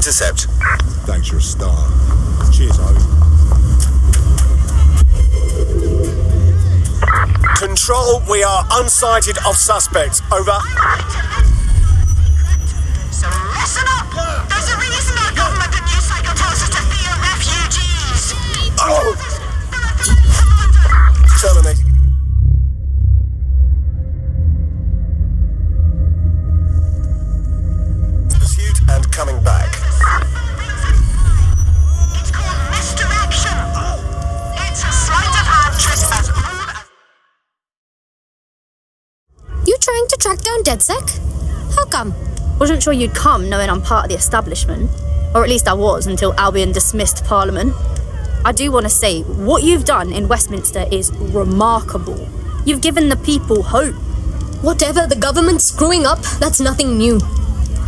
intercept. Thanks, you're a star. Cheers, Owen. Control, we are unsighted of suspects. Over. So listen up! There's a reason our government and news cycle tells us to fear refugees! Oh! Terminate. Pursuit and coming back. It's called misdirection! It's a sleight of hand trick as old as... You trying to track down DedSec? How come? Wasn't sure you'd come knowing I'm part of the establishment. Or at least I was until Albion dismissed Parliament. I do want to say, what you've done in Westminster is remarkable. You've given the people hope. Whatever, the government's screwing up, that's nothing new.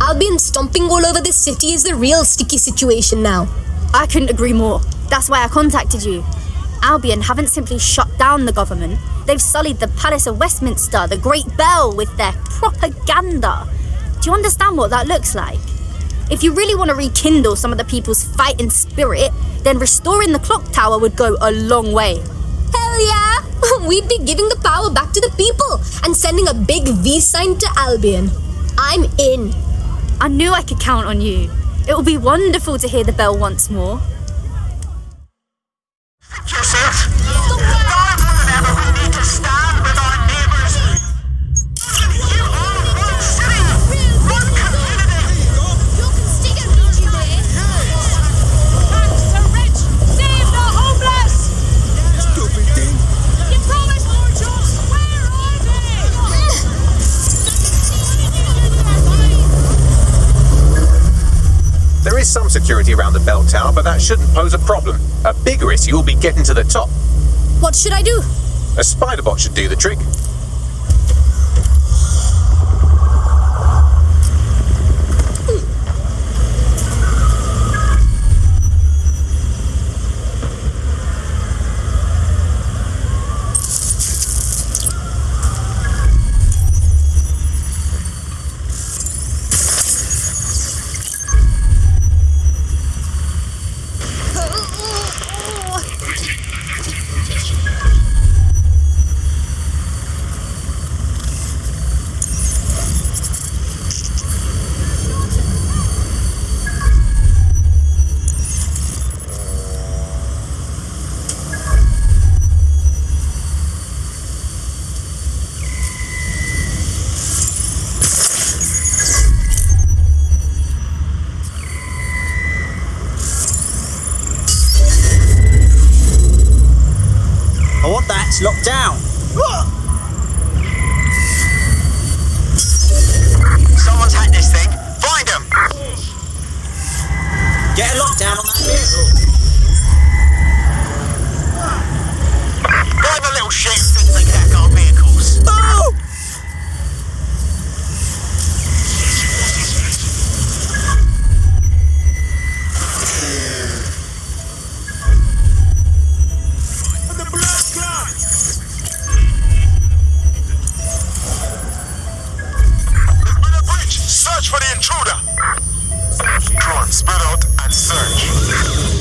Albion stomping all over this city is the real sticky situation now. I couldn't agree more. That's why I contacted you. Albion haven't simply shut down the government. They've sullied the Palace of Westminster, the Great Bell, with their propaganda. Do you understand what that looks like? If you really want to rekindle some of the people's fighting spirit, then restoring the clock tower would go a long way. Hell yeah! We'd be giving the power back to the people and sending a big V sign to Albion. I'm in. I knew I could count on you. It will be wonderful to hear the bell once more. Yourself? Why more than ever we need to stand with our neighbours. You all one city, one community. Thanks so rich. Save the homeless. Stupid thing. You promised more jobs. Where are they? There is some security around the bell tower, but that shouldn't pose a problem. A bigger issue will be getting to the top. What should I do? A spider bot should do the trick. It's locked down. Someone's hacked this thing. Find them. Get a lockdown on that vehicle. Find the little shit things like that got vehicles. Oh! Search for the intruder. Drone, spread out and search.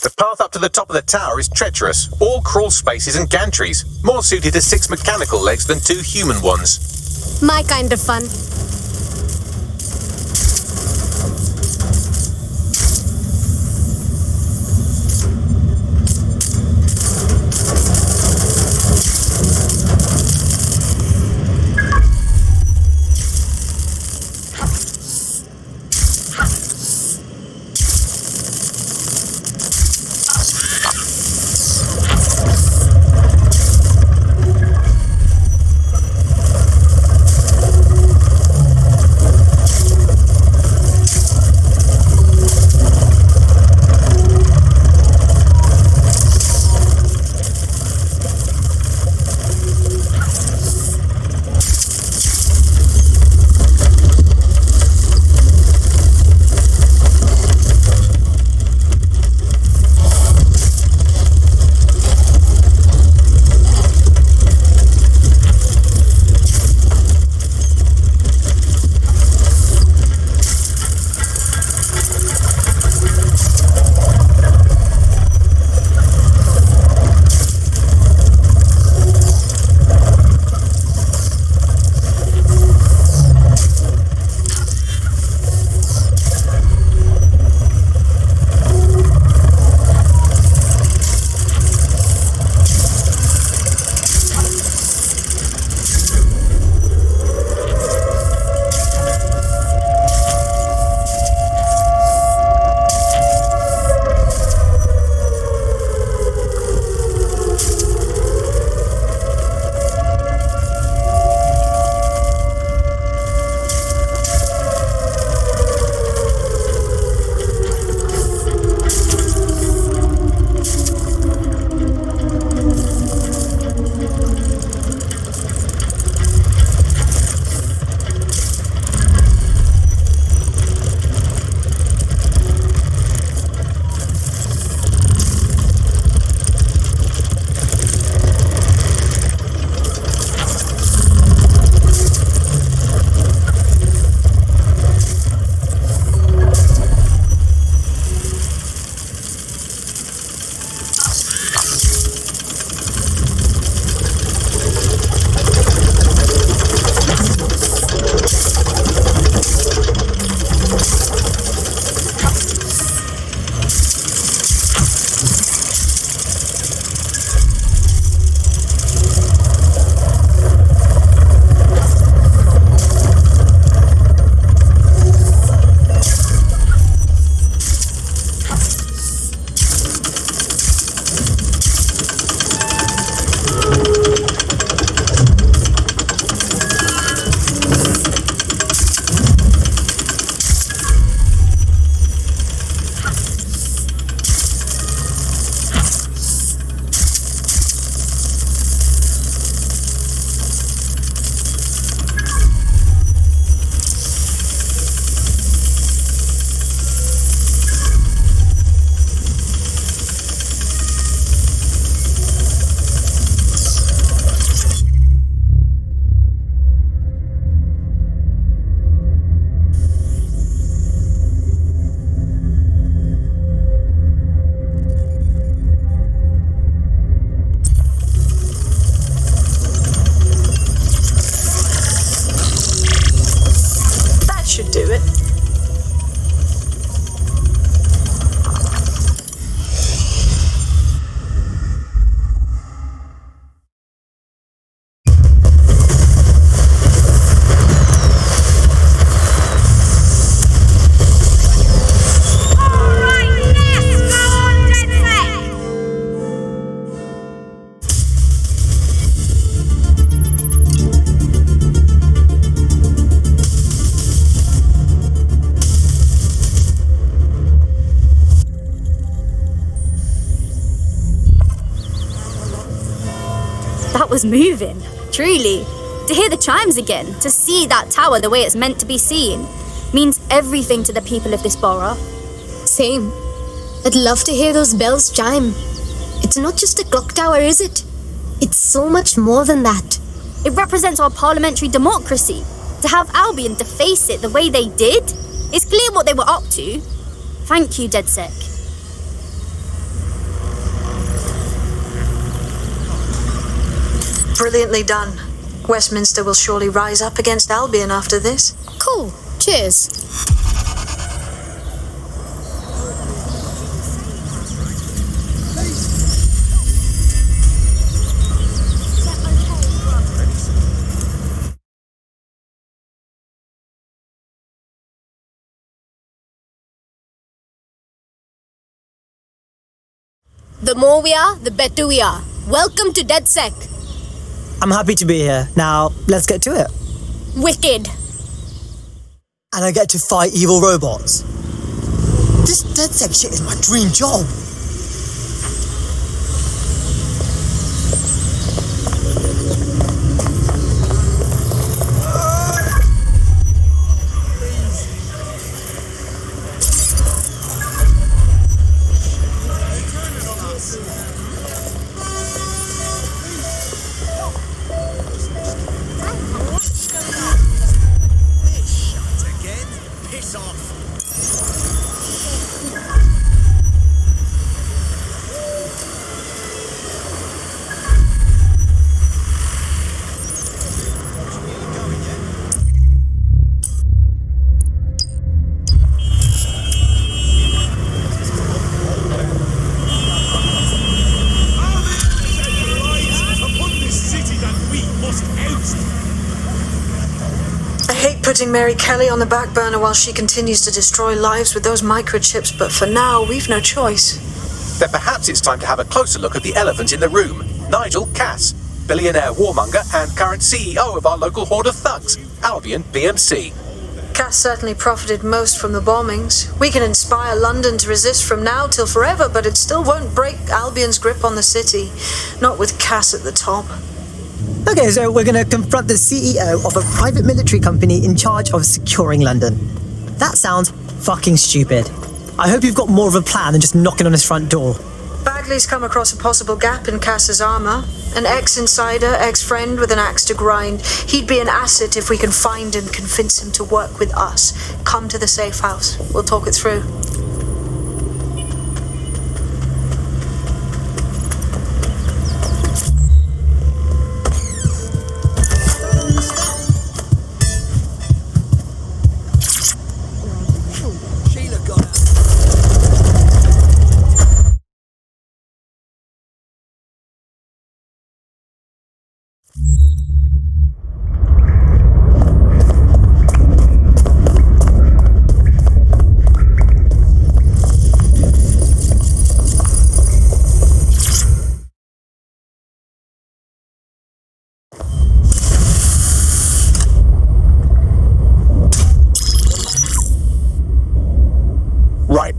The path up to the top of the tower is treacherous, all crawl spaces and gantries, more suited to 6 mechanical legs than 2 human ones. My kind of fun. That was moving, truly. To hear the chimes again, to see that tower the way it's meant to be seen, means everything to the people of this borough. Same. I'd love to hear those bells chime. It's not just a clock tower, is it? It's so much more than that. It represents our parliamentary democracy. To have Albion deface it the way they did, it's clear what they were up to. Thank you, DedSec. Brilliantly done. Westminster will surely rise up against Albion after this. Cool. Cheers. The more we are, the better we are. Welcome to DedSec. I'm happy to be here. Now, let's get to it. Wicked. And I get to fight evil robots. This DedSec shit is my dream job. Putting Mary Kelly on the back burner while she continues to destroy lives with those microchips, but for now, we've no choice. Then perhaps it's time to have a closer look at the elephant in the room, Nigel Cass, billionaire warmonger and current CEO of our local horde of thugs, Albion PMC. Cass certainly profited most from the bombings. We can inspire London to resist from now till forever, but it still won't break Albion's grip on the city. Not with Cass at the top. Okay, so we're gonna confront the CEO of a private military company in charge of securing London. That sounds fucking stupid. I hope you've got more of a plan than just knocking on his front door. Bagley's come across a possible gap in Cass's armour. An ex-insider, ex-friend with an axe to grind. He'd be an asset if we can find and convince him to work with us. Come to the safe house. We'll talk it through.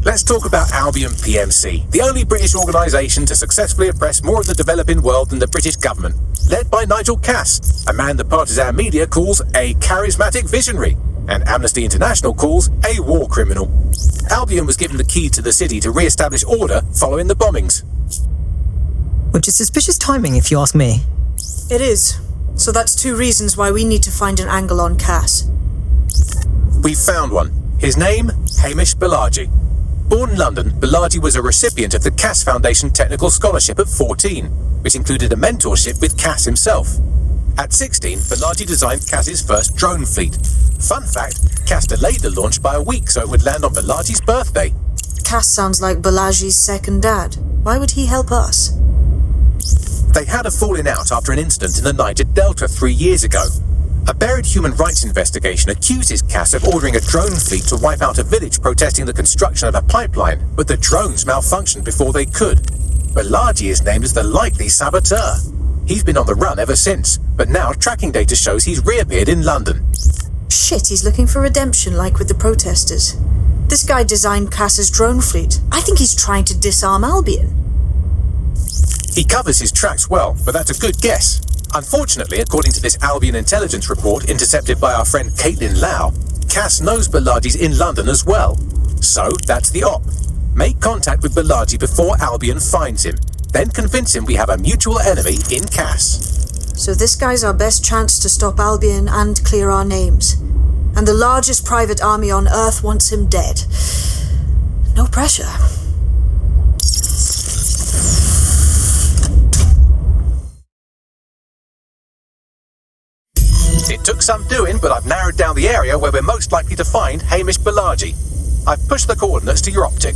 Let's talk about Albion PMC, the only British organisation to successfully oppress more of the developing world than the British government, led by Nigel Cass, a man the partisan media calls a charismatic visionary, and Amnesty International calls a war criminal. Albion was given the key to the city to re-establish order following the bombings. Which is suspicious timing, if you ask me. It is. So that's two reasons why we need to find an angle on Cass. We found one. His name, Hamish Balaji. Born in London, Balaji was a recipient of the Cass Foundation Technical Scholarship at 14, which included a mentorship with Cass himself. At 16, Balaji designed Cass's first drone fleet. Fun fact, Cass delayed the launch by a week so it would land on Balaji's birthday. Cass sounds like Balaji's second dad. Why would he help us? They had a falling out after an incident in the Niger Delta 3 years ago. A buried human rights investigation accuses Cass of ordering a drone fleet to wipe out a village protesting the construction of a pipeline, but the drones malfunctioned before they could. Balaji is named as the likely saboteur. He's been on the run ever since, but now tracking data shows he's reappeared in London. Shit, he's looking for redemption like with the protesters. This guy designed Cass's drone fleet. I think he's trying to disarm Albion. He covers his tracks well, but that's a good guess. Unfortunately, according to this Albion intelligence report intercepted by our friend Caitlin Lau, Cass knows Balaji's in London as well. So, that's the op. Make contact with Balaji before Albion finds him. Then convince him we have a mutual enemy in Cass. So this guy's our best chance to stop Albion and clear our names. And the largest private army on Earth wants him dead. No pressure. It took some doing, but I've narrowed down the area where we're most likely to find Hamish Balaji. I've pushed the coordinates to your optic.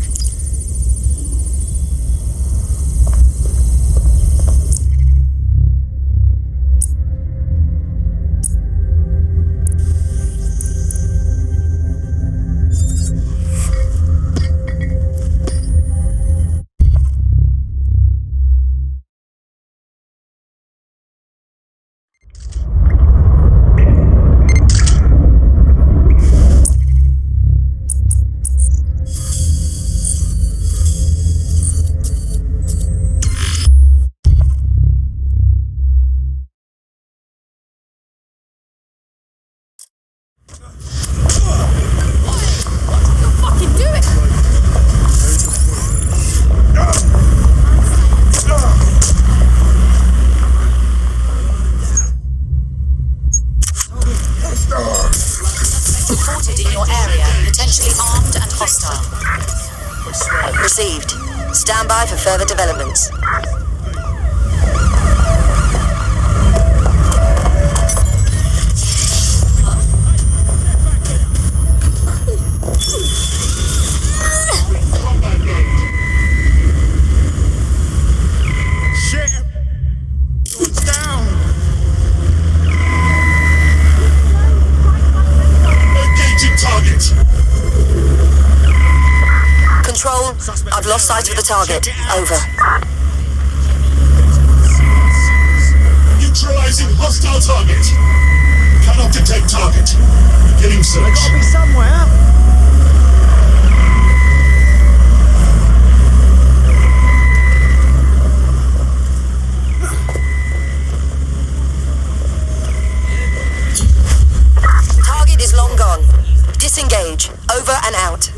Received. Stand by for further developments. Shit! It's down! Engaging target! Control, I've lost sight of the target. Over. Neutralizing hostile target. Cannot detect target. Beginning search. Gotta be somewhere. Target is long gone. Disengage. Over and out.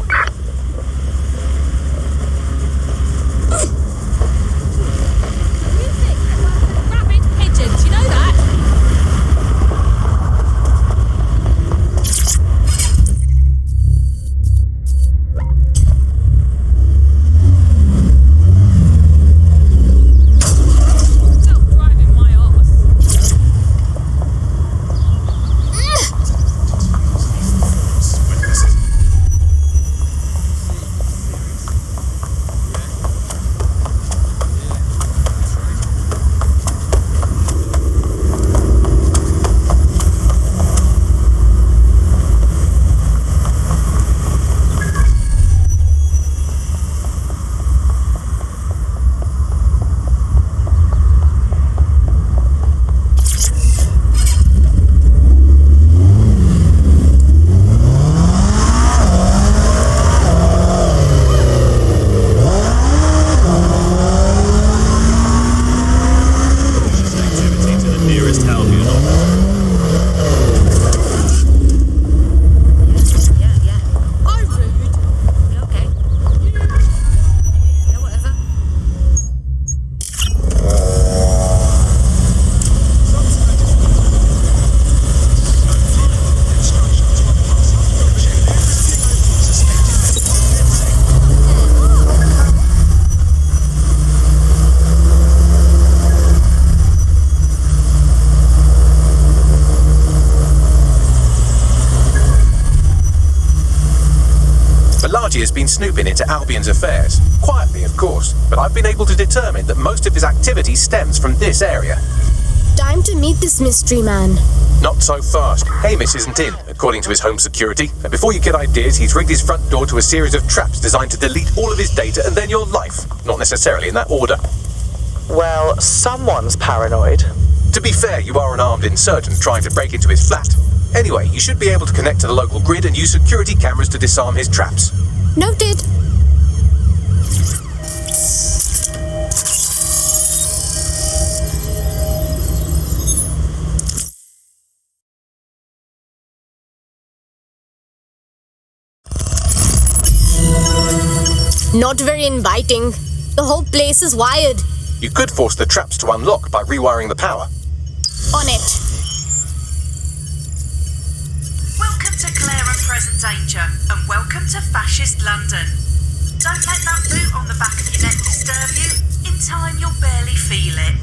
Rabid pigeons, you know that? Stop driving my arse. Activity to the nearest Albion officer. I'm rude. Okay. Yeah, whatever. Balaji has been snooping into Albion's affairs. Quietly, of course, but I've been able to determine that most of his activity stems from this area. Time to meet this mystery man. Not so fast. Hamish isn't in, according to his home security. And before you get ideas, he's rigged his front door to a series of traps designed to delete all of his data and then your life. Not necessarily in that order. Well, someone's paranoid. To be fair, you are an armed insurgent trying to break into his flat. Anyway, you should be able to connect to the local grid and use security cameras to disarm his traps. Noted. Not very inviting. The whole place is wired. You could force the traps to unlock by rewiring the power. On it. Welcome to Claire and Present Danger, and welcome to Fascist London. Don't let that boot on the back of your neck disturb you. In time, you'll barely feel it.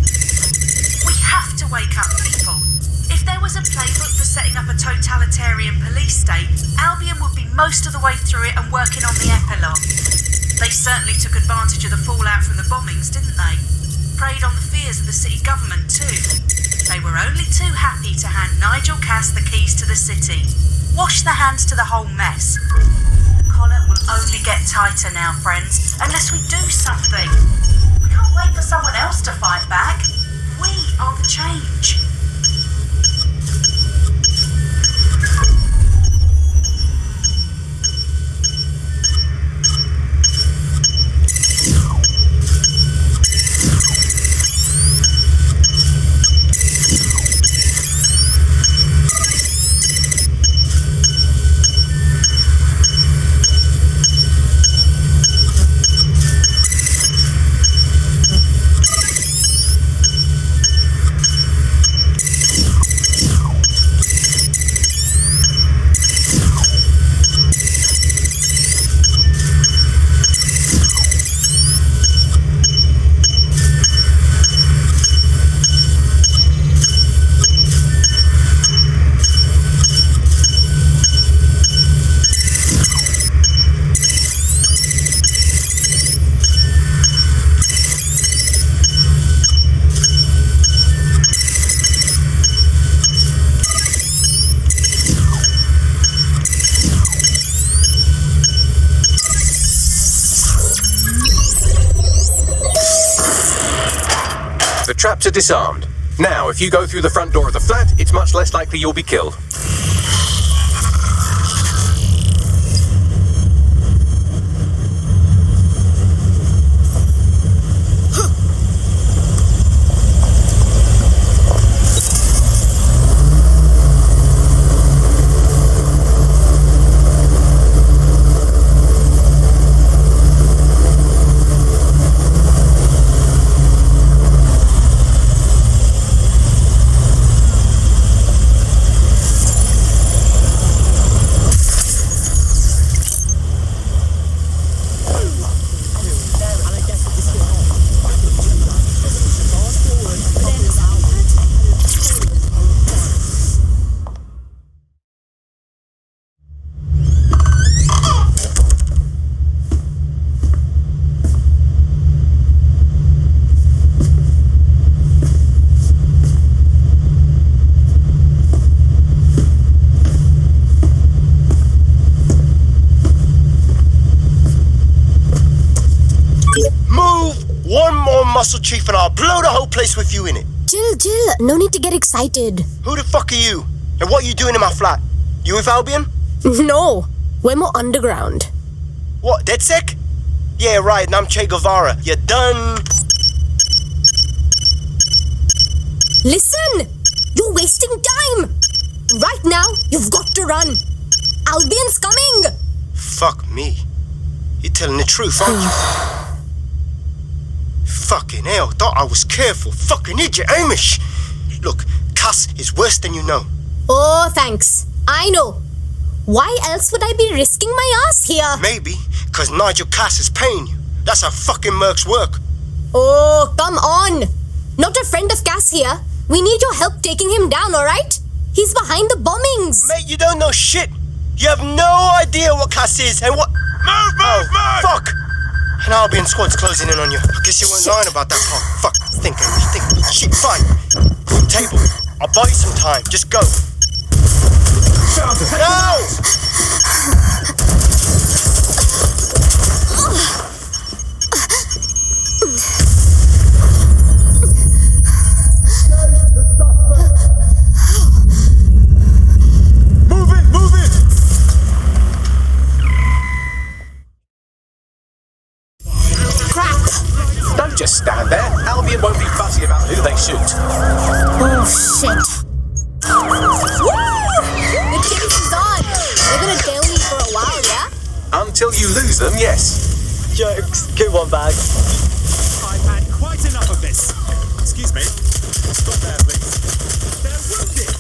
We have to wake up, people. If there was a playbook for setting up a totalitarian police state, Albion would be most of the way through it and working on the epilogue. They certainly took advantage of the fallout from the bombings, didn't they? Preyed on the fears of the city government too. They were only too happy to hand Nigel Cass the keys to the city. Wash their hands to the whole mess. The collar will only get tighter now, friends, unless we do something. We can't wait for someone else to fight back. We are the change. The traps are disarmed. Now, if you go through the front door of the flat, it's much less likely you'll be killed. Muscle Chief and I'll blow the whole place with you in it. Jill, no need to get excited. Who the fuck are you? And what are you doing in my flat? You with Albion? No, we're more underground. What, DedSec? Yeah, right, and I'm Che Guevara. You done? Listen! You're wasting time! Right now, you've got to run. Albion's coming! Fuck me. You're telling the truth, aren't you? Fucking hell, thought I was careful. Fucking idiot, Hamish. Look, Cass is worse than you know. Oh, thanks. I know. Why else would I be risking my ass here? Maybe, because Nigel Cass is paying you. That's how fucking mercs work. Oh, come on. Not a friend of Cass here. We need your help taking him down, alright? He's behind the bombings. Mate, you don't know shit. You have no idea what Cass is and what... Move! Fuck! An Albion squad's closing in on you. I guess you weren't lying about that part. Fuck. Think, Hamish, think. Shit, fine. Table. I'll buy you some time. Just go. No! Just stand there. Albion won't be fussy about who they shoot. Oh, shit. Woo! The chase is on. They're gonna tail me for a while, yeah? Until you lose them, yes. Jokes. Good one, bag. I've had quite enough of this. Excuse me. Stop there, please. They're wounded.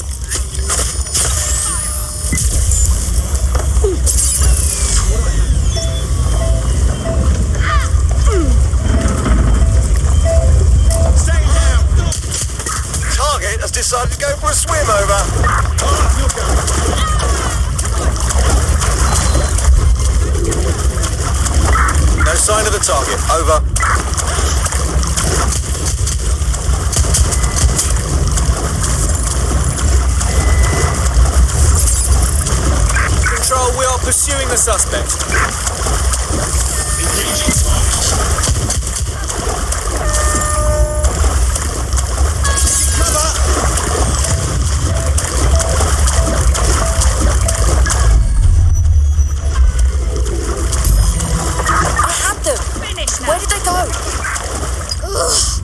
decided to go for a swim, over. No sign of the target, over. Control, we are pursuing the suspect. Where did they go? Ugh.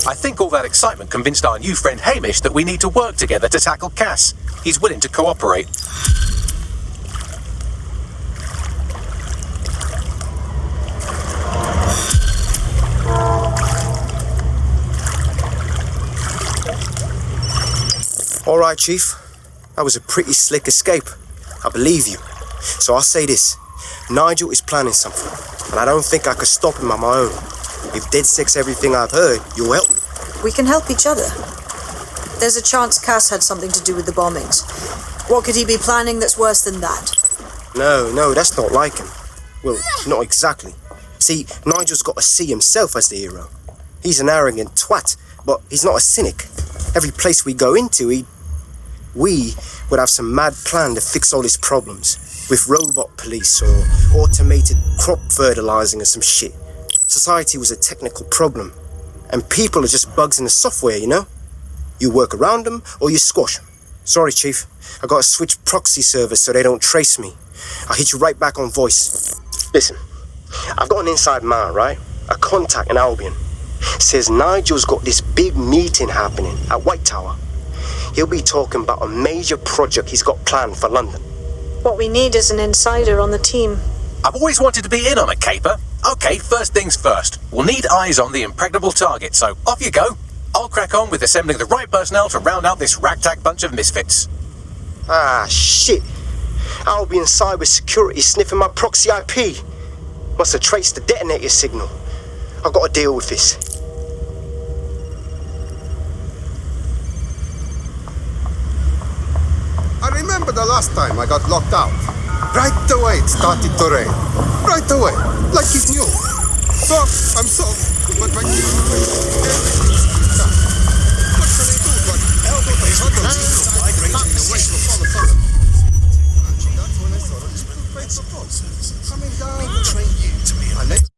I think all that excitement convinced our new friend Hamish that we need to work together to tackle Cass. He's willing to cooperate. All right, Chief. That was a pretty slick escape. I believe you. So I'll say this. Nigel is planning something, and I don't think I could stop him on my own. If DedSec's everything I've heard, you'll help me. We can help each other. There's a chance Cass had something to do with the bombings. What could he be planning that's worse than that? No, that's not like him. Well, not exactly. See, Nigel's got to see himself as the hero. He's an arrogant twat, but he's not a cynic. Every place we go into, we would have some mad plan to fix all his problems. With robot police or automated crop fertilizing or some shit. Society was a technical problem. And people are just bugs in the software, you know? You work around them or you squash them. Sorry, Chief. I gotta switch proxy servers so they don't trace me. I'll hit you right back on voice. Listen, I've got an inside man, right? A contact in Albion. Says Nigel's got this big meeting happening at White Tower. He'll be talking about a major project he's got planned for London. What we need is an insider on the team. I've always wanted to be in on a caper. Okay, first things first. We'll need eyes on the impregnable target, so off you go. I'll crack on with assembling the right personnel to round out this ragtag bunch of misfits. Ah, shit. Albion cyber security sniffing my proxy IP. Must have traced the detonator signal. I've got to deal with this. I remember the last time I got locked out. Right away it started to rain. Right away. Like it knew. So, I'm soft, but my... What can I do but elbow the huddles into vibrating away from all of us? That's when I saw it. Great support. Coming down. Train you to me.